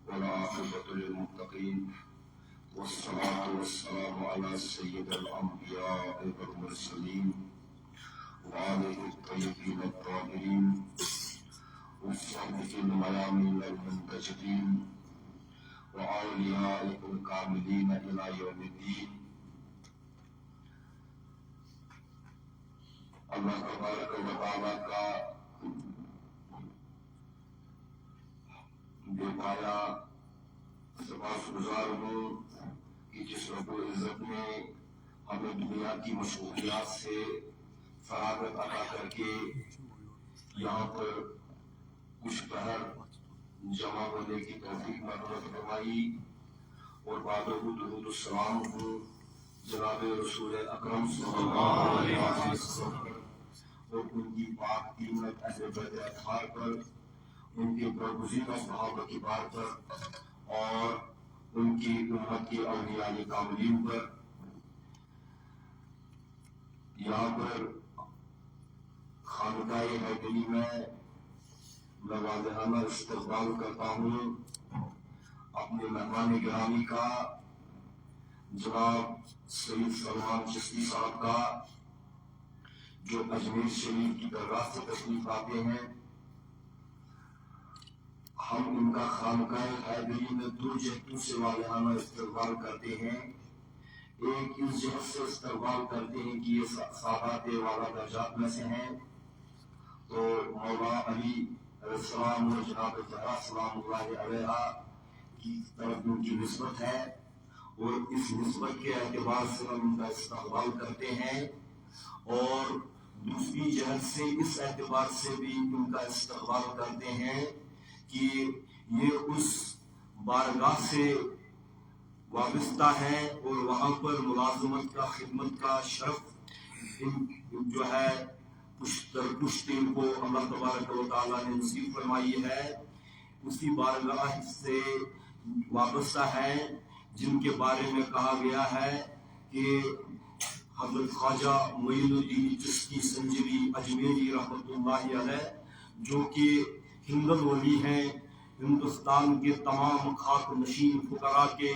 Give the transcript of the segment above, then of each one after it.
والعاقبة للمتقين والصلاة والسلام على سيد الأنبياء والمرسلين وآله الطيبين الطاهرين والصحبة الميامين المنتجبين وأولياء الكاملين إلى يوم الدين. اللہ تبارک و تعالیٰ کا بے پایا سپاس گزار ہوں کہ جس رب العزت نے ہمیں دنیا کی مشغولیات سے فراغت عطا کر کے یہاں پر کچھ پہر جمع ہونے کی توفیق مرحمت فرمائی، اور بعد درود السلام ہوں جناب رسول اکرم صلی اللہ علیہ وسلم اور ان کی پاک قیمت اہل بیت اطہار پر، ان کے برگزیدہ صحابہ کی بار پر، اور ان کی امت کے اولیاء کاملین پر. یہاں پر خانقاہ حیدری میں واضحانہ استقبال کرتا ہوں اپنے مہمان گرامی کا، جناب سید سلمان چشتی صاحب کا، جو اجمیر شریف کی درگاہ سے تشریف لاتے ہیں. ہم ان کا خانقاہ حیدری میں دو جہتوں سے واضحانہ استقبال کرتے ہیں. ایک اس جہت سے استقبال کرتے ہیں کہ یہ سادات والا درجات میں سے ہیں، تو مولا علی علیہ السلام اور جناب زہرا سلام اللہ علیہا کی طرف ان کی نسبت ہے، اور اس نسبت کے اعتبار سے ہم ان کا استقبال کرتے ہیں. اور دوسری جہت سے اس اعتبار سے بھی ان کا استقبال کرتے ہیں کہ یہ اس بارگاہ سے وابستہ ہے اور وہاں پر ملازمت کا، خدمت کا شرف جو ہے پشت ان کو اللہ تبارک و تعالیٰ نے نصیب فرمائی ہے. اسی بارگاہ سے وابستہ ہے جن کے بارے میں کہا گیا ہے کہ حضرت خواجہ معین الدین چشتی سنجری اجمیری رحمۃ اللہ علیہ، جو کہ ہندل ولی ہیں، ہندوستان کے تمام خاک نشین فقراء کے،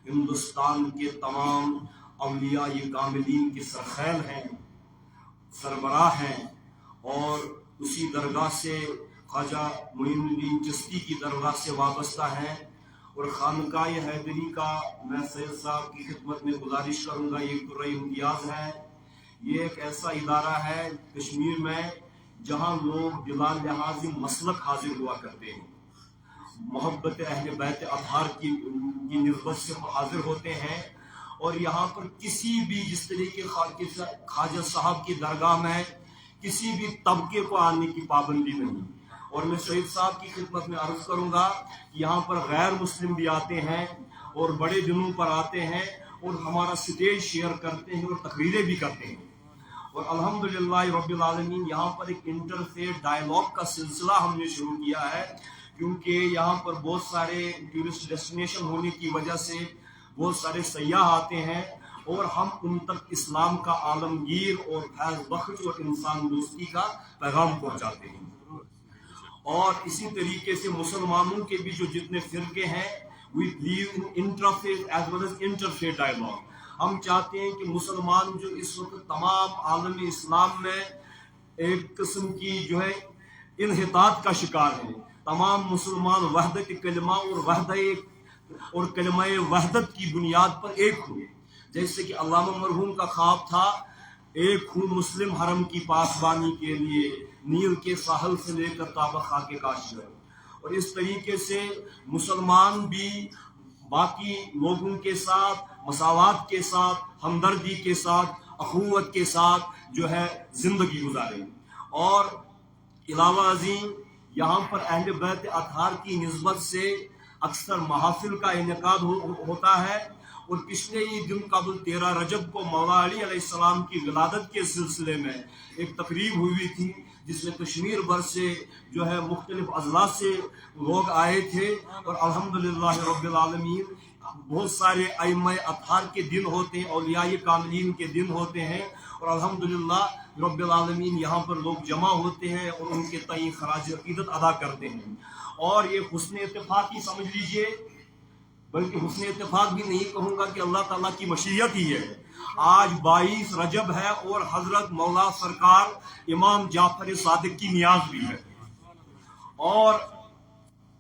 ہندوستان کے تمام اولیاء کاملین کے سرخیل ہیں، سربراہ ہیں. اور اسی درگاہ سے خواجہ معین الدین چشتی کی درگاہ سے وابستہ ہیں. اور خانقاہ حیدری کا میں سید صاحب کی خدمت میں گزارش کروں گا، یہ قرۂ امتیاز ہے. یہ ایک ایسا ادارہ ہے کشمیر میں جہاں لوگ بلا لحاظ مسلک حاضر ہوا کرتے ہیں، محبت اہل بیت اطہار کی نسبت سے حاضر ہوتے ہیں. اور یہاں پر کسی بھی جس طریقے خواجہ صاحب کی درگاہ میں کسی بھی طبقے کو آنے کی پابندی نہیں. اور میں سید صاحب کی خدمت میں عرض کروں گا کہ یہاں پر غیر مسلم بھی آتے ہیں اور بڑے دنوں پر آتے ہیں اور ہمارا سٹیج شیئر کرتے ہیں اور تقریریں بھی کرتے ہیں. اور الحمدللہ رب العالمین یہاں پر ایک انٹر فیتھ ڈائیلاگ کا سلسلہ ہم نے شروع کیا ہے، کیونکہ یہاں پر بہت سارے ٹورسٹ ڈیسٹینیشن ہونے کی وجہ سے بہت سارے سیاح آتے ہیں، اور ہم ان تک اسلام کا عالمگیر اور فیض بخش اور انسان دوستی کا پیغام پہنچاتے ہیں. اور اسی طریقے سے مسلمانوں کے بھی جو جتنے فرقے ہیں we believe in interfaith as well as interfaith dialogue. ہم چاہتے ہیں کہ مسلمان جو اس وقت تمام عالم اسلام میں ایک قسم کی جو ہے انحطاط کا شکار ہیں، تمام مسلمان وحدت کلمہ اور کلمہ وحدت کی بنیاد پر ایک ہوں. جیسے کہ علامہ مرحوم کا خواب تھا، ایک ہوں مسلم حرم کی پاسبانی کے لیے، نیل کے ساحل سے لے کر تابہ خاک کاشغر. اور اس طریقے سے مسلمان بھی باقی لوگوں کے ساتھ مساوات کے ساتھ، ہمدردی کے ساتھ، اخوت کے ساتھ جو ہے زندگی گزاریں. اور علاوہ ازیں یہاں پر اہل بیت اطہار کی نسبت سے اکثر محافل کا انعقاد ہوتا ہے. اور پچھلے ہی دن قبل 13 رجب کو مولا علی علیہ السلام کی ولادت کے سلسلے میں ایک تقریب ہوئی تھی، جس میں کشمیر بھر سے جو ہے مختلف اضلاع سے لوگ آئے تھے. اور الحمدللہ رب العالمین بہت سارے ائمہ اطہار کے دن ہوتے ہیں، اولیاء کاملین کے دن ہوتے ہیں، اور الحمدللہ رب العالمین یہاں پر لوگ جمع ہوتے ہیں اور ان کے تئیں خراج عقیدت ادا کرتے ہیں. اور یہ حسن اتفاق ہی سمجھ لیجئے، بلکہ حسن اتفاق بھی نہیں کہوں گا کہ اللہ تعالیٰ کی مشیت ہی ہے. آج 22 رجب ہے اور حضرت مولا سرکار امام جعفر صادق کی نیاز بھی ہے، اور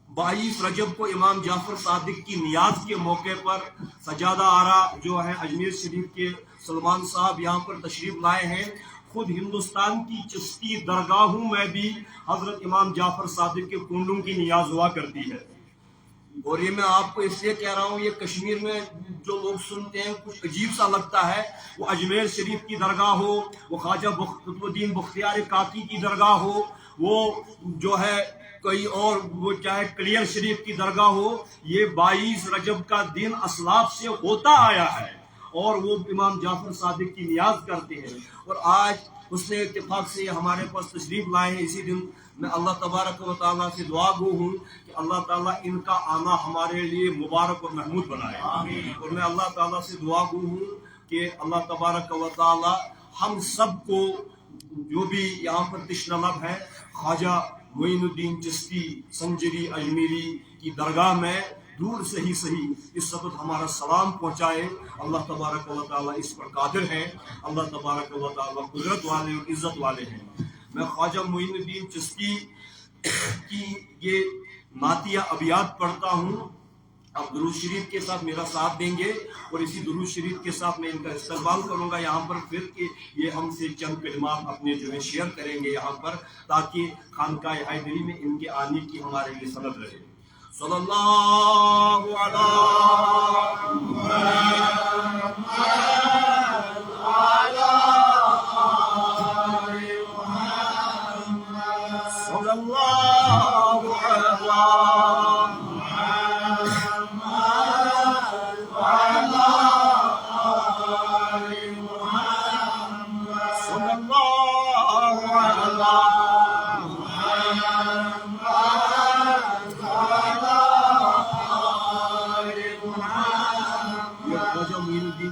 22 رجب کو امام جعفر صادق کی نیاز کے موقع پر سجادہ آرا جو ہے اجمیر شریف کے سلمان صاحب یہاں پر تشریف لائے ہیں. خود ہندوستان کی چستی درگاہوں میں بھی حضرت امام جعفر صادق کے کنڈوں کی نیاز ہوا کرتی ہے. اور یہ میں آپ کو اس لیے کہہ رہا ہوں، یہ کشمیر میں جو لوگ سنتے ہیں کچھ عجیب سا لگتا ہے. وہ اجمیر شریف کی درگاہ ہو، وہ خواجہ قطب الدین بختیار کاکی کی درگاہ ہو، وہ جو ہے کوئی اور وہ چاہے کلیر شریف کی درگاہ ہو، یہ 22 رجب کا دن اسلاف سے ہوتا آیا ہے اور وہ امام جعفر صادق کی نیاز کرتے ہیں. اور آج حسن اتفاق سے ہمارے پاس تشریف لائے ہیں اسی دن. میں اللہ تبارک و تعالیٰ سے دعا گو ہوں کہ اللہ تعالیٰ ان کا آنا ہمارے لیے مبارک اور محمود بنائے. اور میں اللہ تعالیٰ سے دعا گو ہوں کہ اللہ تبارک و تعالیٰ ہم سب کو جو بھی یہاں پر تشنہ لب ہے خواجہ معین الدین چشتی سنجری اجمیری کی درگاہ میں دور سے ہی صحیح اس وقت ہمارا سلام پہنچائے. اللہ تبارک و تعالیٰ اس پر قادر ہیں، اللہ تبارک و تعالیٰ قدرت والے اور عزت والے ہیں. میں خواجہ معین الدین چشتی کی یہ نعتیہ ابیات پڑھتا ہوں. آپ درود شریف کے ساتھ میرا ساتھ دیں گے اور اسی درود شریف کے ساتھ میں ان کا استقبال کروں گا یہاں پر، پھر کہ یہ ہم سے چند کلمات اپنے جو ہے شیئر کریں گے یہاں پر، تاکہ خانقاہ حیدری میں ان کے آنے کی ہمارے لیے سند رہے. صلی اللہ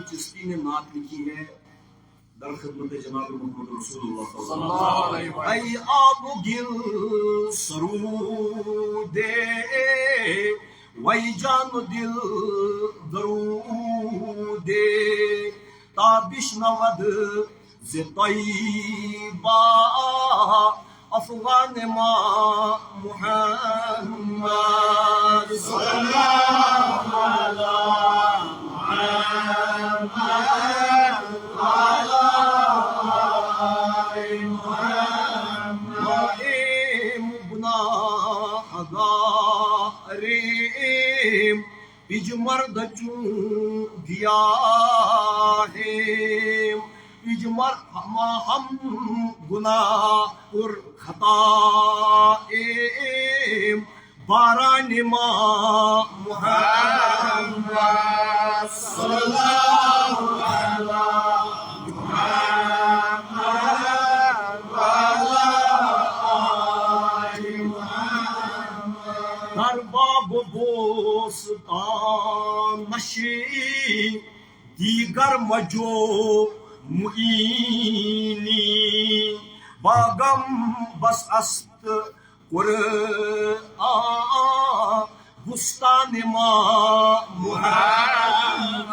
چشتی نے نعت لکھی ہے در خدمت جناب محمد رسول اللہ صلی اللہ علیہ وسلم. ای آب و گل سرود وی جان و دل درود تا بشنود ز طیبہ افغان ما محمد صلی اللہ علیہ بج مرد چون دیا ہے بج ہم گناہ اور خطا باران ما محمد صلی اللہ در باب بوستان نشی دیگر مجو معینی باغم بس است قرآن بستان ما محمد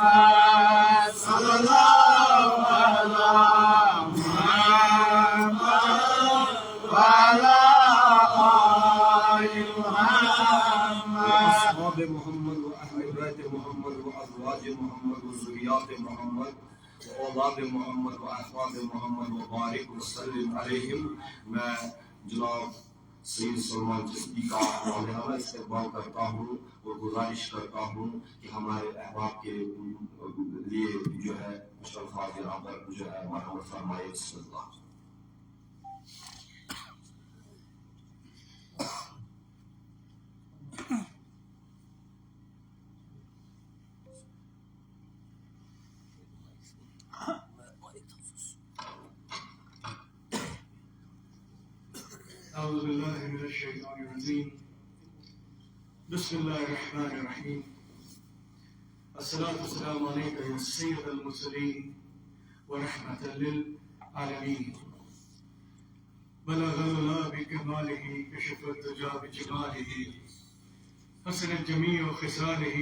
صلی اللہ علیہ اصحاب محمد و اہل بیت محمد و ازواج محمد و ذریات محمد و اولاد محمد و احفاد محمد و بارک وسلم علیہم. میں جناب سید سلمان چشتی کا مولانا استقبال کرتا ہوں اور گزارش کرتا ہوں کہ ہمارے احباب کے لیے جو ہے مشرف حاضر پر جو ہے مرحمت فرمائے. بسم اللہ. أعوذ بالله من الشيطان الرجيم. بسم الله الرحمن الرحيم. الصلاة والسلام عليك يا سيد المرسلين ورحمة للعالمين. بلغ الله بكماله كشف الدجى بجماله حسنت جميع خصاله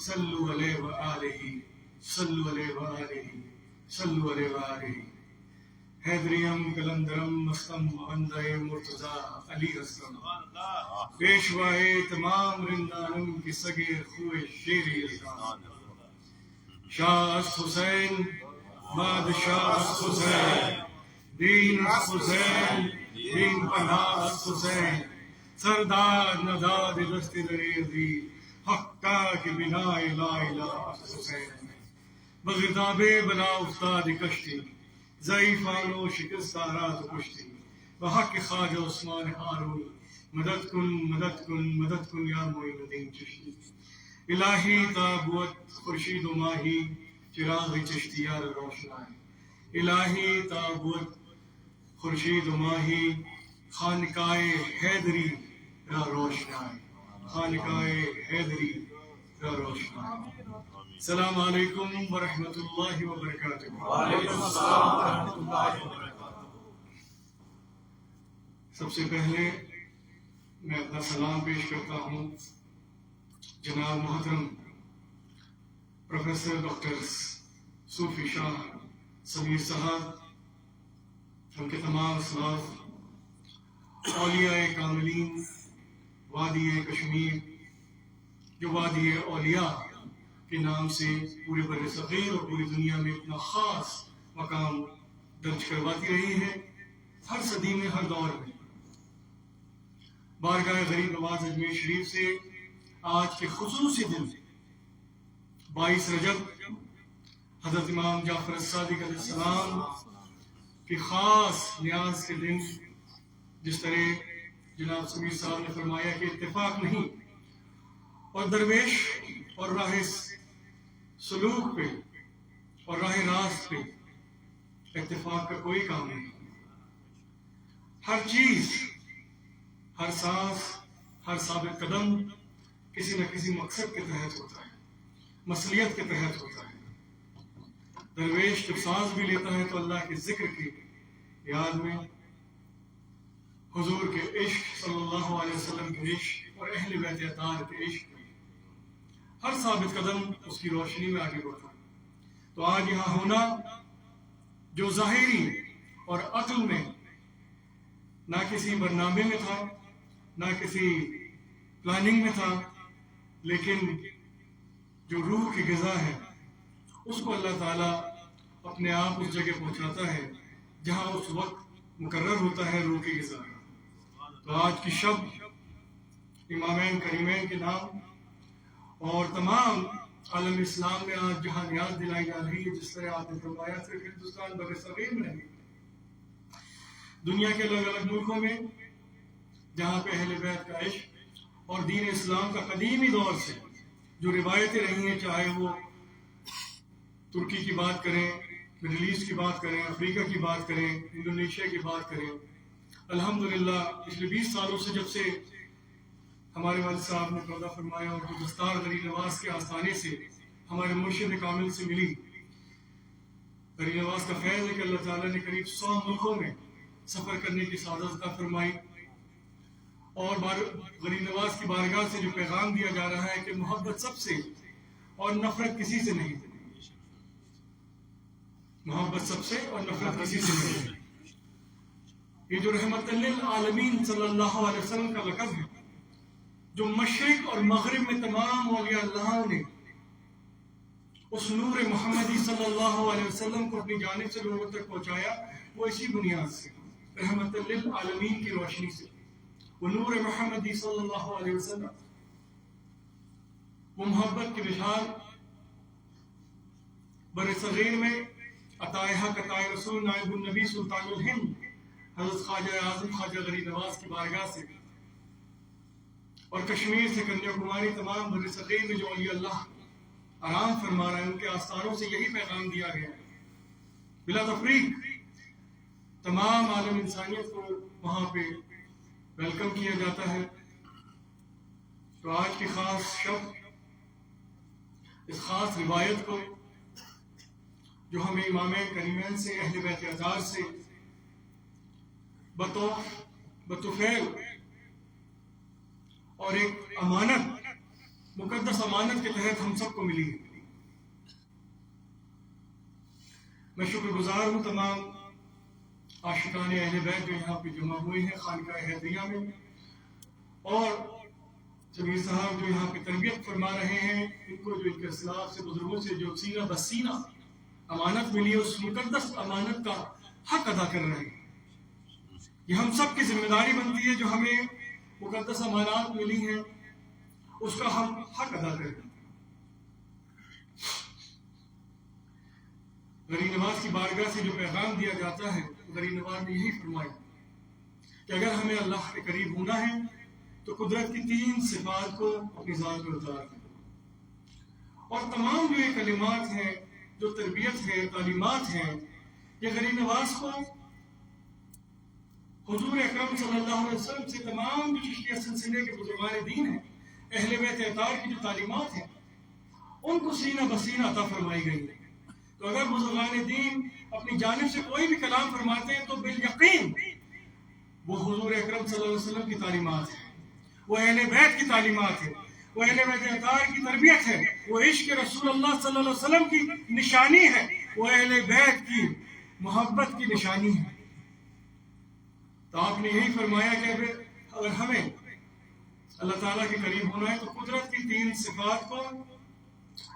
صلوا عليه وآله صلوا عليه وآله صلوا عليه وآله. حیدریم کلندرم مستم بندہ مرتضی علی اسلم پیشوائے تمام رندانم کی سگے خوئے شیری اسلام. شاہ است حسین بادشاہ است حسین دین است حسین دین پناہ است حسین سردار نداد دست دریزی حقا کی بنا لا الہ است حسین. بغضاب بلا افتاد کشتی ضعیفان و شکستارات کشتی بحق خواجہ عثمان ہارون مدد کن یا معین الدین چشتی. الہی تابوت خورشید و ماہی چراغ چشتی یار روشنائی. الہی تابوت خورشید و ماہی خانقاہ حیدری را روشنائی. خانقاہ حیدری را روشنائی. السلام علیکم ورحمۃ اللہ وبرکاتہ. وعلیکم السلام ورحمۃ اللہ وبرکاتہ. سب سے پہلے میں اپنا سلام پیش کرتا ہوں جناب محترم پروفیسر ڈاکٹر صوفی شاہ سمیر صاحب، ان کے تمام اسلاف، اولیاء کاملین وادی کشمیر جو وادی اولیاء کے نام سے پورے بر صغیر اور پوری دنیا میں اپنا خاص مقام درج کرواتی رہی ہے ہر صدی میں، ہر دور میں. بارگاہ غریب نواز اجمیر شریف سے آج کے خصوصی دن 22 رجب حضرت امام جعفر الصادق علیہ السلام کی خاص نیاز کے دن، جس طرح جناب سمیر صاحب نے فرمایا کہ اتفاق نہیں اور درویش اور راہ سلوک پہ اور راہ راست پہ اتفاق کا کوئی کام نہیں. ہر چیز، ہر سانس، ہر ثابت قدم کسی نہ کسی مقصد کے تحت ہوتا ہے، مصلیت کے تحت ہوتا ہے. درویش جب سانس بھی لیتا ہے تو اللہ کے ذکر کی یاد میں، حضور کے عشق صلی اللہ علیہ وسلم کے عشق اور اہل بیت اطہار کے عشق میں ہر ثابت قدم اس کی روشنی میں آگے بڑھتا ہے. تو آج یہاں ہونا جو ظاہری اور عقل میں نہ کسی برنامے میں تھا، نہ کسی پلاننگ میں تھا، لیکن جو روح کی غذا ہے اس کو اللہ تعالیٰ اپنے آپ اس جگہ پہنچاتا ہے جہاں اس وقت مقرر ہوتا ہے روح کی غذا. تو آج کی شب امامین کریمین کے نام اور تمام عالم اسلام میں آج جہاں نیاز دلائی جا رہی ہے، جس طرح آپ نے فرمایا صرف ہندوستان بر صغیر میں نہیں، دنیا کے الگ الگ ملکوں میں جہاں پہ اہل بیت کا عشق اور دین اسلام کا قدیمی دور سے جو روایتیں رہی ہیں، چاہے وہ ترکی کی بات کریں، مڈل ایسٹ کی بات کریں، افریقہ کی بات کریں، انڈونیشیا کی بات کریں. الحمدللہ پچھلے 20 سالوں سے جب سے ہمارے والد صاحب نے پردہ فرمایا اور جو دستار غریب نواز کے آستانے سے ہمارے مرشد کامل سے ملی، غریب نواز کا فیض ہے کہ اللہ تعالیٰ نے قریب 100 ملکوں میں سفر کرنے کی سعادت عطا فرمائی. اور غریب نواز کی بارگاہ سے جو پیغام دیا جا رہا ہے کہ محبت سب سے اور نفرت کسی سے نہیں، محبت سب سے اور نفرت کسی سے نہیں. یہ جو رحمت للعالمین صلی اللہ علیہ وسلم کا لقب ہے، جو مشرق اور مغرب میں تمام اولیاء اللہ نے اس نور محمدی صلی اللہ علیہ وسلم کو اپنی جانب سے لوگوں تک پہنچایا، وہ اسی بنیاد سے رحمت للعالمین کی روشنی سے، وہ نور محمدی صلی اللہ علیہ وسلم، وہ محبت کی مثال بر صغیر میں عطائے حق عطائے رسول نائب النبی سلطان الہند حضرت خواجہ اعظم خواجہ غریب نواز کی بارگاہ سے، اور کشمیر سے کنیا کماری تمام بر صغیر میں جو اولیاء اللہ آرام فرما رہے ہیں، ان کے آستانوں سے یہی پیغام دیا گیا ہے بلا تفریق. تمام عالم انسانیت کو وہاں پہ ویلکم کیا جاتا ہے. تو آج کی خاص شب اس خاص روایت کو جو ہمیں امام کریمین سے اہل بیت اطہار سے بطفیل اور ایک امانت، مقدس امانت کے تحت ہم سب کو ملی ہے۔ میں شکر گزار ہوں تمام عاشقان اہل بیت جو یہاں پہ جمع ہوئے ہیں خانقاہ حیدریہ میں، اور جمیل صاحب جو یہاں پہ تربیت فرما رہے ہیں، ان کو جو ان کے اسلاف سے بزرگوں سے جو سینہ بسینہ امانت ملی ہے، اس مقدس امانت کا حق ادا کر رہے ہیں۔ یہ ہم سب کی ذمہ داری بنتی ہے، جو ہمیں مقدس امانات ملی ہیں اس کا ہم حق ادا کریں۔ غریب نواز کی بارگاہ سے جو پیغام دیا جاتا ہے، غریب نواز نے یہی فرمایا کہ اگر ہمیں اللہ کے قریب ہونا ہے تو قدرت کی 3 صفات کو اپنی ذات میں اتار دیں، اور تمام جو یہ کلمات ہیں، جو تربیت ہے، تعلیمات ہیں، یہ غریب نواز کو حضور اکرم صلی اللہ علیہ وسلم سے تمام جو چشتیہ سلسلے کے بزرگان دین ہیں، اہل بیت اطہار کی جو تعلیمات ہیں، ان کو سینہ بسینہ عطا فرمائی گئی ہے۔ تو اگر بزرگان دین اپنی جانب سے کوئی بھی کلام فرماتے ہیں تو بالیقین وہ حضور اکرم صلی اللہ علیہ وسلم کی تعلیمات ہیں، وہ اہل بیت کی تعلیمات ہیں، وہ اہل بیت اطہار کی تربیت ہے، وہ عشق رسول اللہ صلی اللہ علیہ وسلم کی نشانی ہے، وہ اہل بیت کی محبت کی نشانی ہے۔ تو آپ نے یہی فرمایا کہ اگر ہمیں اللہ تعالیٰ کے قریب ہونا ہے تو قدرت کی 3 صفات کو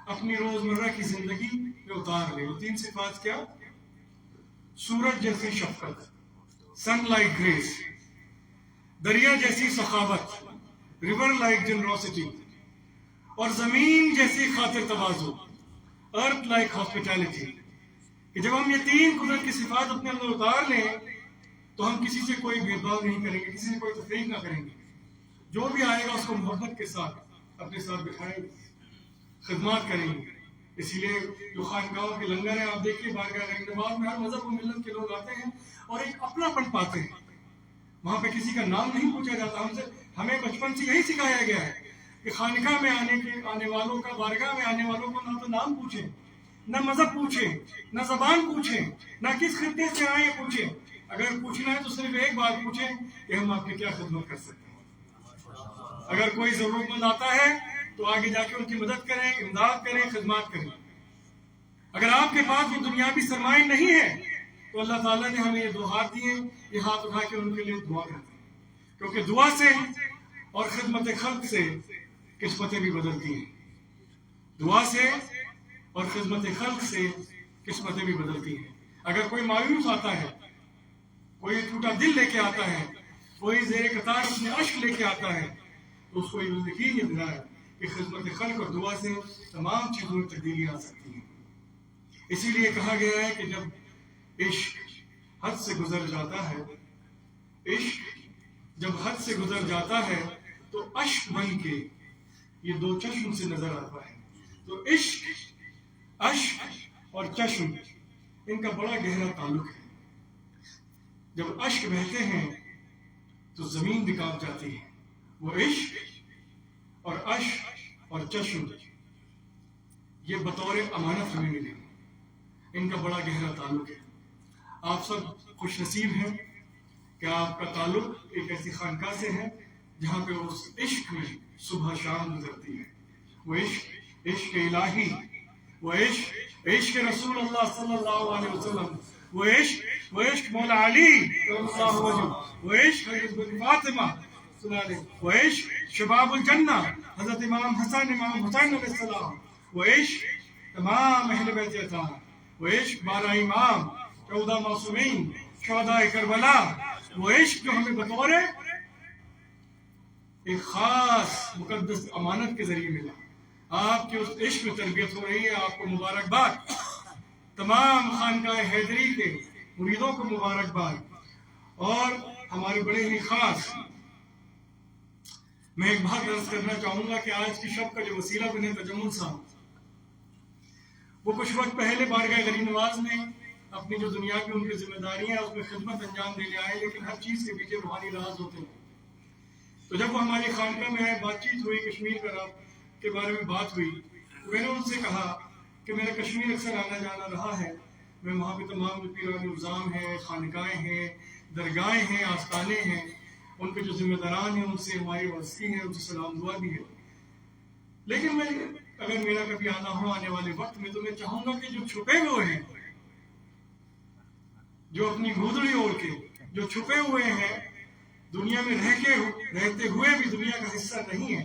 اپنی روزمرہ کی زندگی میں اتار لیں۔ وہ 3 صفات کیا؟ سورج جیسی شفقت، سن لائک گریس، دریا جیسی سخاوت، ریور لائک جنروسٹی، اور زمین جیسی خاطر تواضع، ارتھ لائک ہاسپٹیلٹی۔ کہ جب ہم یہ 3 قدرت کی صفات اپنے اندر اتار لیں تو ہم کسی سے کوئی بھید بھاؤ نہیں کریں گے، کسی سے کوئی تفریق نہ کریں گے، جو بھی آئے گا اس کو محبت کے ساتھ اپنے ساتھ بٹھائیں گے، خدمات کریں گے۔ اسی لیے جو خانقاہوں کے لنگر ہیں، آپ دیکھیے بارگاہ غریب نواز میں ہر مذہب و ملت کے لوگ آتے ہیں اور ایک اپنا پن پاتے ہیں۔ وہاں پہ کسی کا نام نہیں پوچھا جاتا۔ ہمیں بچپن سے یہی سکھایا گیا ہے کہ خانقاہ میں آنے والوں کا، بارگاہ میں آنے والوں کو نہ تو نام پوچھیں، نہ مذہب پوچھیں، نہ زبان پوچھیں، نہ کس خطے سے آئے پوچھیں۔ اگر پوچھنا ہے تو صرف ایک بات پوچھیں کہ ہم آپ کی کیا خدمت کر سکتے ہیں۔ اگر کوئی ضرورت مند آتا ہے تو آگے جا کے ان کی مدد کریں، امداد کریں، خدمات کریں۔ اگر آپ کے پاس یہ دنیاوی سرمایہ نہیں ہے تو اللہ تعالیٰ نے ہمیں یہ 2 ہاتھ دیے، یہ ہاتھ اٹھا کے ان کے لیے دعا کرتے ہیں، کیونکہ دعا سے اور خدمت خلق سے قسمتیں بھی بدلتی ہیں۔ دعا سے اور خدمت خلق سے قسمتیں بھی بدلتی ہیں۔ اگر کوئی مایوس آتا ہے، کوئی ٹوٹا دل لے کے آتا ہے، کوئی زیر قطار اپنے اشک لے کے آتا ہے، تو اس کو یقین یہ دلایا کہ خدمت خلق اور دعا سے تمام چیزوں میں تبدیلیاں آ سکتی ہیں۔ اسی لیے کہا گیا ہے کہ جب عشق حد سے گزر جاتا ہے، عشق جب حد سے گزر جاتا ہے تو اشک بن کے یہ 2 چشم سے نظر آتا ہے۔ تو عشق، اشک اور چشم، ان کا بڑا گہرا تعلق ہے۔ جب اشک بہتے ہیں تو زمین بھی کانپ جاتی ہے۔ وہ عشق اور اشک اور چشم یہ بطور امانت ہمیں ملے، ان کا بڑا گہرا تعلق ہے۔ آپ سب خوش نصیب ہیں کہ آپ کا تعلق ایک ایسی خانقاہ سے ہے جہاں پہ اس عشق میں صبح شام گزرتی ہے۔ وہ عشق، عشق الہی، وہ عشق رسول اللہ صلی اللہ علیہ وسلم، وہ عشق مولا علی رضی اللہ عنہ، وہ عشق حضرت فاطمہ، وہ عشق شباب الجنہ حضرت امام حسن، امام حسین علیہ السلام، وہ عشق تمام اہل بیت اطہار، وہ عشق 12 امام، 14 معصومین، شہداء کربلا، وہ عشق جو ہمیں بطور ایک خاص مقدس امانت کے ذریعے ملا۔ آپ کی اس عشق میں تربیت ہو رہی ہے، آپ کو مبارکباد۔ تمام خانقاہ حیدری کے مریدوں کو مبارکباد۔ اور ہمارے بڑے ہی خاص، میں ایک بات عرض کرنا چاہوں گا کہ آج کی شب کا جو وسیلہ بنے تجمل صاحب، وہ کچھ وقت پہلے بارگاہ غریب نواز میں اپنی جو دنیا کی ان کی ذمہ داریاں ہیں اس میں خدمت انجام دینے آئے، لیکن ہر چیز کے پیچھے روحانی راز ہوتے ہیں۔ تو جب وہ ہماری خانقاہ میں آئے، بات چیت ہوئی، کشمیر کے بارے میں بات ہوئی، میں نے ان سے کہا کہ میرا کشمیر اکثر آنا جانا رہا ہے، میں وہاں پہ تمام جو پیران الزام ہیں، خانقاہیں ہیں، درگاہیں ہیں، آستانے ہیں، ان کے جو ذمہ داران ہیں ان سے ہماری وابستگی ہے، ان سے سلام دعا بھی ہے، لیکن میں اگر میرا کبھی آنا ہو آنے والے وقت میں تو میں چاہوں گا کہ جو چھپے ہوئے ہیں، جو اپنی گودڑی اوڑھ کے جو چھپے ہوئے ہیں، دنیا میں رہتے ہوئے بھی دنیا کا حصہ نہیں ہے،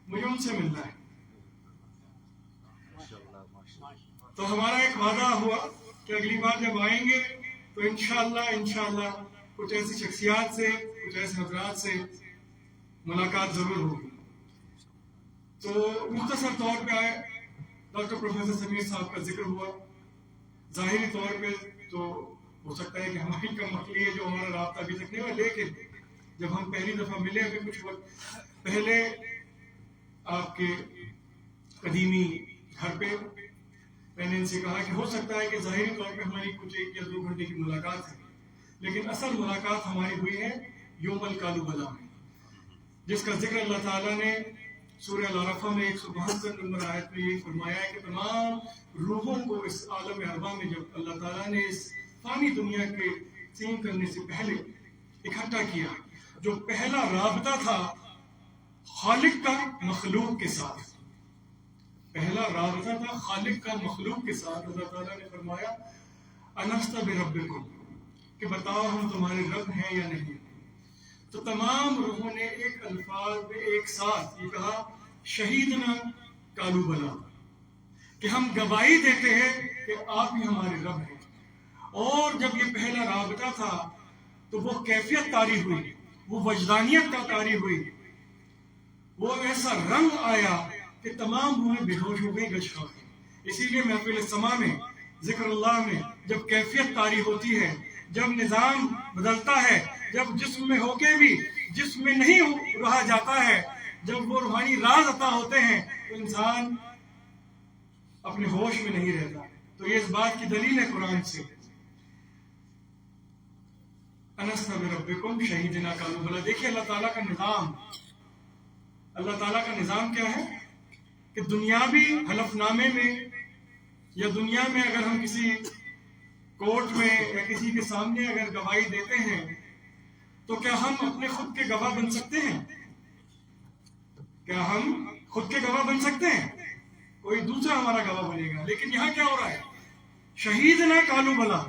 مجھے ان سے ملنا ہے۔ تو ہمارا ایک وعدہ ہوا کہ اگلی بار جب آئیں گے تو انشاءاللہ کچھ ایسی شخصیات سے، کچھ ایسے حضرات سے ملاقات ضرور ہوگی۔ تو مختصر طور پہ آئے، ڈاکٹر پروفیسر سمیر صاحب کا ذکر ہوا، ظاہری طور پہ تو ہو سکتا ہے کہ ہماری کم عقلی ہے جو ہمارا رابطہ ابھی تک نہیں ہوا، لیکن جب ہم پہلی دفعہ ملے ابھی کچھ وقت پہلے آپ کے قدیمی گھر پہ، میں نے ان سے کہا کہ ہو سکتا ہے کہ ظاہری طور پہ ہماری کچھ 1 یا 2 گھنٹے کی ملاقات ہے، لیکن اصل ملاقات ہماری ہوئی ہے یوم الکالو بلا میں، جس کا ذکر اللہ تعالیٰ نے سورہ العرافہ میں 172 نمبر آیت میں یہ فرمایا ہے کہ تمام روحوں کو اس عالم ارواح میں جب اللہ تعالیٰ نے اس فانی دنیا کے سین کرنے سے پہلے اکٹھا کیا، جو پہلا رابطہ تھا خالق کا مخلوق کے ساتھ، پہلا رابطہ تھا خالق کا مخلوق کے ساتھ، اللہ تعالیٰ نے فرمایا الست بربکم، کہ بتاؤ ہم تمہارے رب ہیں یا نہیں؟ تو تمام روحوں نے ایک الفاظ میں ایک ساتھ یہ کہا شہیدنا کالو بلا، کہ ہم گواہی دیتے ہیں کہ آپ ہی ہمارے رب ہیں۔ اور جب یہ پہلا رابطہ تھا تو وہ کیفیت طاری ہوئی، وہ وجدانیت کا طاری ہوئی، وہ ایسا رنگ آیا کہ تمام روحیں بے ہوش ہو گئی، گش کھا گئی۔ اسی لیے محفل سما میں، ذکر اللہ میں جب کیفیت طاری ہوتی ہے، جب نظام بدلتا ہے، جب جسم میں ہو کے بھی جسم میں نہیں رہا جاتا ہے، جب وہ روحانی راز عطا ہوتے ہیں تو انسان اپنے ہوش میں نہیں رہتا۔ تو یہ اس بات کی دلیل ہے قرآن سے، الست بربکم شہیدنا کالو بلا۔ دیکھیے اللہ تعالیٰ کا نظام، اللہ تعالیٰ کا نظام کیا ہے کہ دنیاوی حلف نامے میں یا دنیا میں اگر ہم کسی کورٹ میں یا کسی کے سامنے اگر گواہی دیتے ہیں تو کیا ہم اپنے خود کے گواہ بن سکتے ہیں؟ کیا ہم خود کے گواہ بن سکتے ہیں؟ کوئی دوسرا ہمارا گواہ بنے گا۔ لیکن یہاں کیا ہو رہا ہے؟ شہیدنا کالو بلا،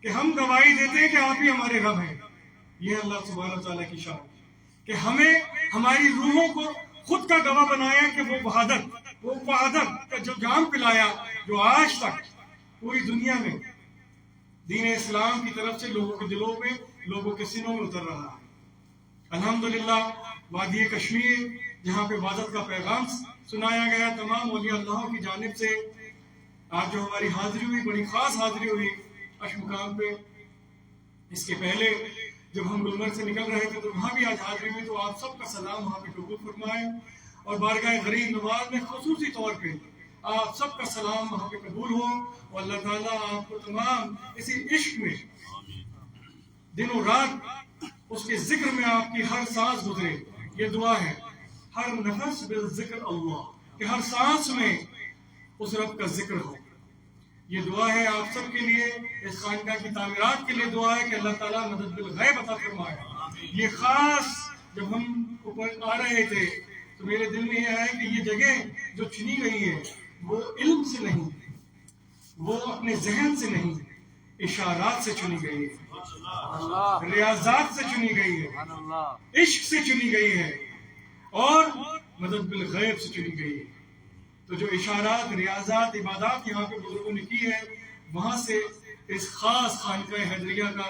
کہ ہم گواہی دیتے ہیں کہ آپ ہی ہمارے رب ہیں۔ یہ اللہ سبحانہ تعالیٰ کی شان، کہ ہمیں ہماری روحوں کو خود کا گواہ بنایا کہ وہ وحدت کا جو جام پلایا، جو آج تک پوری دنیا میں دین اسلام کی طرف سے لوگوں کے دلوں میں، لوگوں کے سینوں میں اتر رہا ہے۔ الحمدللہ وادی کشمیر جہاں پہ وحدت کا پیغام سنایا گیا تمام اولیاء اللہ کی جانب سے، آج جو ہماری حاضری ہوئی، بڑی خاص حاضری ہوئی مقام پہ، اس کے پہلے جب ہم گلمرگ سے نکل رہے تھے تو وہاں بھی آج حاضری ہوئی، تو آپ سب کا سلام وہاں پہ قبول فرمائے، اور بارگاہ غریب نواز میں خصوصی طور پہ آپ سب کا سلام وہاں پہ قبول ہو، اور اللہ تعالیٰ آپ کو تمام اسی عشق میں دن و رات اس کے ذکر میں آپ کی ہر سانس گزرے۔ یہ دعا ہے، ہر نفس بالذکر اللہ، کہ ہر سانس میں اس رب کا ذکر ہو۔ یہ دعا ہے آپ سب کے لیے، اس خانقاہ کی تعمیرات کے لیے دعا ہے کہ اللہ تعالیٰ مدد بالغیب عطا فرمائے۔ یہ خاص جب ہم اوپر آ رہے تھے تو میرے دل میں یہ ہے کہ یہ جگہ جو چنی گئی ہے وہ علم سے نہیں، وہ اپنے ذہن سے نہیں، اشارات سے چنی گئی ہے، ریاضات سے چنی گئی ہے، عشق سے چنی گئی ہے، اور مدد بالغیب سے چنی گئی ہے۔ تو جو اشارات، ریاضات، عبادات یہاں پہ بزرگوں نے کی ہے، وہاں سے اس خاص خانقاہ حیدریہ کا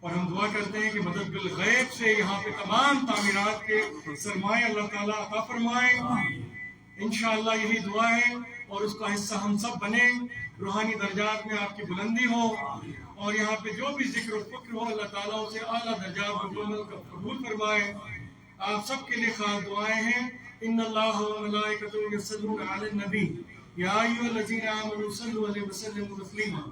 اور ہم دعا کرتے ہیں کہ مدد بالغیب سے یہاں پہ تمام تعمیرات کے سرمایہ اللہ تعالیٰ عطا فرمائے۔ انشاءاللہ یہی دعا ہے، اور اس کا حصہ ہم سب بنیں، روحانی درجات میں آپ کی بلندی ہو، اور یہاں پہ جو بھی ذکر و فکر ہو اللہ تعالیٰ اسے اعلیٰ درجات کو قبول فرمائے۔ آپ سب کے لیے خاص دعائیں ہیں۔ ان اللہ و ملائکتہ یصلون علی النبی یا ایھا الذین آمنوا صلوا علیہ وسلموا تسلیما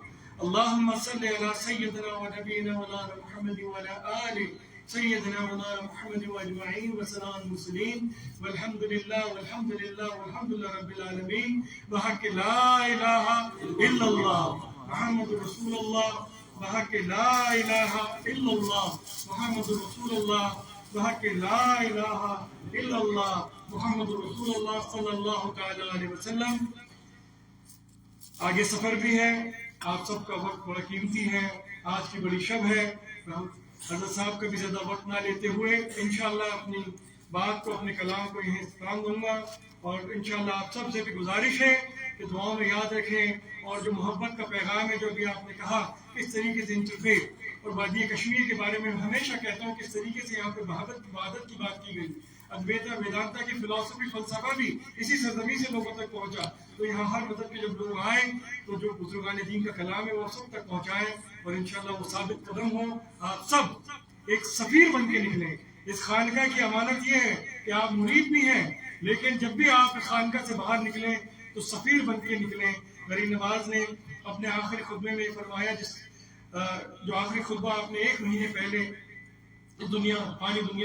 اللهم صل على سيدنا ونبينا مولانا محمد وعلى آله سيدنا مولانا محمد واجمعين وسلام المرسلين والحمد لله والحمد لله والحمد لله رب العالمين بحق لا اله الا الله محمد رسول الله بحق لا اله الا الله محمد رسول الله بحق لا اله الا الله محمد رسول الله صلی اللہ تعالی علیہ وسلم. آگے سفر بھی ہے, آپ سب کا وقت بڑا قیمتی ہے, آج کی بڑی شب ہے. حضرت صاحب کا بھی زیادہ وقت نہ لیتے ہوئے انشاءاللہ اپنی بات کو, اپنے کلام کو یہیں اختتام دوں گا. اور انشاءاللہ آپ سب سے بھی گزارش ہے کہ دعاؤں میں یاد رکھیں, اور جو محبت کا پیغام ہے جو بھی آپ نے کہا کس طریقے سے انٹرفیت, اور وادی کشمیر کے بارے میں ہمیشہ کہتا ہوں کس طریقے سے یہاں پہ وحدت کی بات کی گئی, ادویتا ویدانتا کی فلسفی فلسفہ بھی اسی سرزمین سے لوگوں تک پہنچا. تو یہاں ہر مذہب کے جب لوگ آئیں تو جو بزرگان دین کا کلام ہے وہ سب تک پہنچائیں, اور انشاءاللہ وہ ثابت قدم ہوں. آپ سب ایک سفیر بن کے نکلیں. اس خانقاہ کی امانت یہ ہے کہ آپ مرید بھی ہیں, لیکن جب بھی آپ اس خانقاہ سے باہر نکلیں تو سفیر بن کے نکلیں. غریب نواز نے اپنے آخری خطبے میں فرمایا, جو آخری خطبہ آپ نے 1 مہینے پہلے دنیا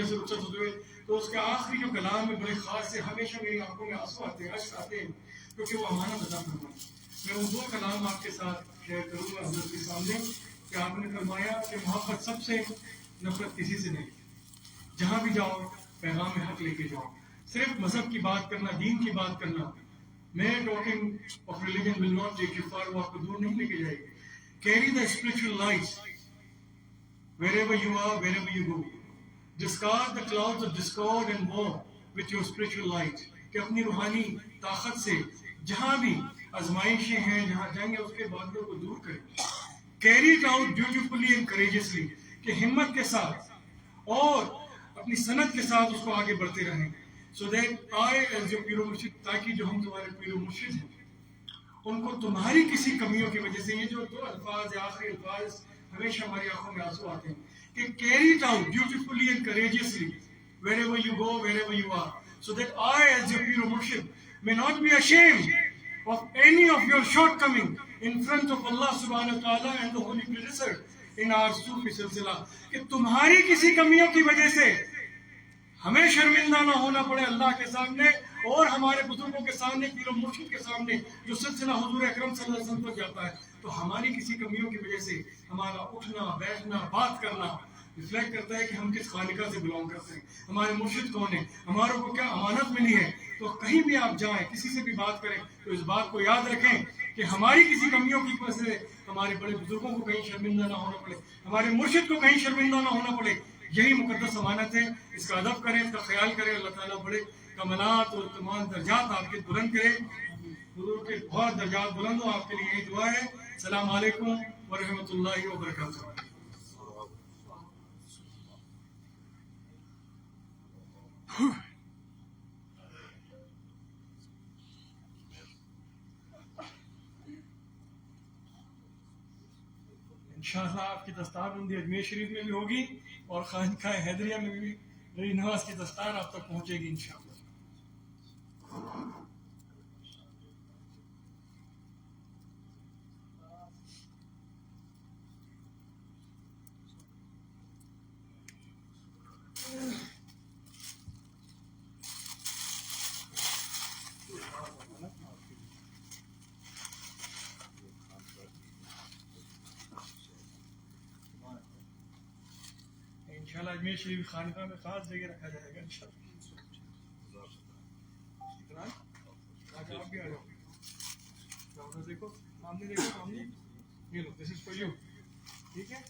سے رخصت ہوئے, تو اس کا آخری جو کلام ہے بڑے خاص سے, ہمیشہ میری آنکھوں میں آنسو آتے ہیں, اشک آتے ہیں, کیونکہ وہ امانت ادا فرمایا. میں وہ 2 کلام آپ کے ساتھ شیئر کروں گا حضرت کے سامنے کہ آپ نے فرمایا کہ محبت سب سے, نفرت کسی سے نہیں. جہاں بھی جاؤ پیغام حق لے کے جاؤ. صرف مذہب کی بات کرنا, دین کی بات کرنا, میں talking of religion will not take you for, وہ آپ کو دور نہیں لے کے جائے گی. Carry the spiritual light wherever you are, wherever you go. Discard the clouds of discord and war with your spiritual light. کہ اپنی روحانی طاقت سے جہاں بھی آزمائشیں ہیں, جہاں جائیں گے اس کے بادلوں کو دور کریں. Carry it out dutifully and courageously. کہ ہمت کے ساتھ اور اپنی سنت کے ساتھ اس کو آگے بڑھتے رہیں. So that I as your پیر و مرشد, تاکہ جو ہم تمہارے پیر و مرشد ہیں ان کو تمہاری کسی کمیوں کی وجہ سے, یہ جو 2 الفاظ یا آخری الفاظ ہمیشہ ہماری آنکھوں میں آنسو آتے ہیں, کہ carry it out beautifully and courageously wherever you go, wherever you are, so that I as your Pir Murshid may not be ashamed of any of your shortcoming in front of Allah subhanahu wa ta'ala and the holy predecessor in our Sufi silsila. کہ تمہاری کسی کمیوں کی وجہ سے ہمیں شرمندہ نہ ہونا پڑے اللہ کے سامنے اور ہمارے بزرگوں کے سامنے, پیر و مرشد کے سامنے, جو سلسلہ حضور اکرم صلی اللہ علیہ وسلم تک جاتا ہے. تو ہماری کسی کمیوں کی وجہ سے ہمارا اٹھنا, بیٹھنا, بات کرنا ریفلیکٹ کرتا ہے کہ ہم کس خانقاہ سے بلانگ کرتے ہیں, ہمارے مرشد کون ہیں, ہماروں کو کیا امانت ملی ہے. تو کہیں بھی آپ جائیں, کسی سے بھی بات کریں, تو اس بات کو یاد رکھیں کہ ہماری کسی کمیوں کی وجہ سے ہمارے بڑے بزرگوں کو کہیں شرمندہ نہ ہونا پڑے, ہمارے مرشد کو کہیں شرمندہ نہ ہونا پڑے. یہی مقدس امانت ہے, اس کا ادب کریں, اس کا خیال کریں. اللہ تعالیٰ بڑے کمالات اور تمام درجات آپ کے بلند کرے, حضور کے بہت درجات بلند ہو. آپ کے لیے یہی دعا ہے. السلام علیکم ورحمۃ اللہ وبرکاتہ. انشاءاللہ آپ کی دستار بندی اجمیر شریف میں بھی ہوگی, اور خانقاہ حیدریہ میں بھی غریب نواز کی دستار آپ تک پہنچے گی انشاءاللہ. انشاءاللہ اجمیر شریف خانقاہ میں خاص جگہ رکھا جائے گا انشاءاللہ. آپ بھی آ جاؤ, دیکھو سامنے, دیکھو سامنے, یہ لو, دس از فار یو. ٹھیک ہے.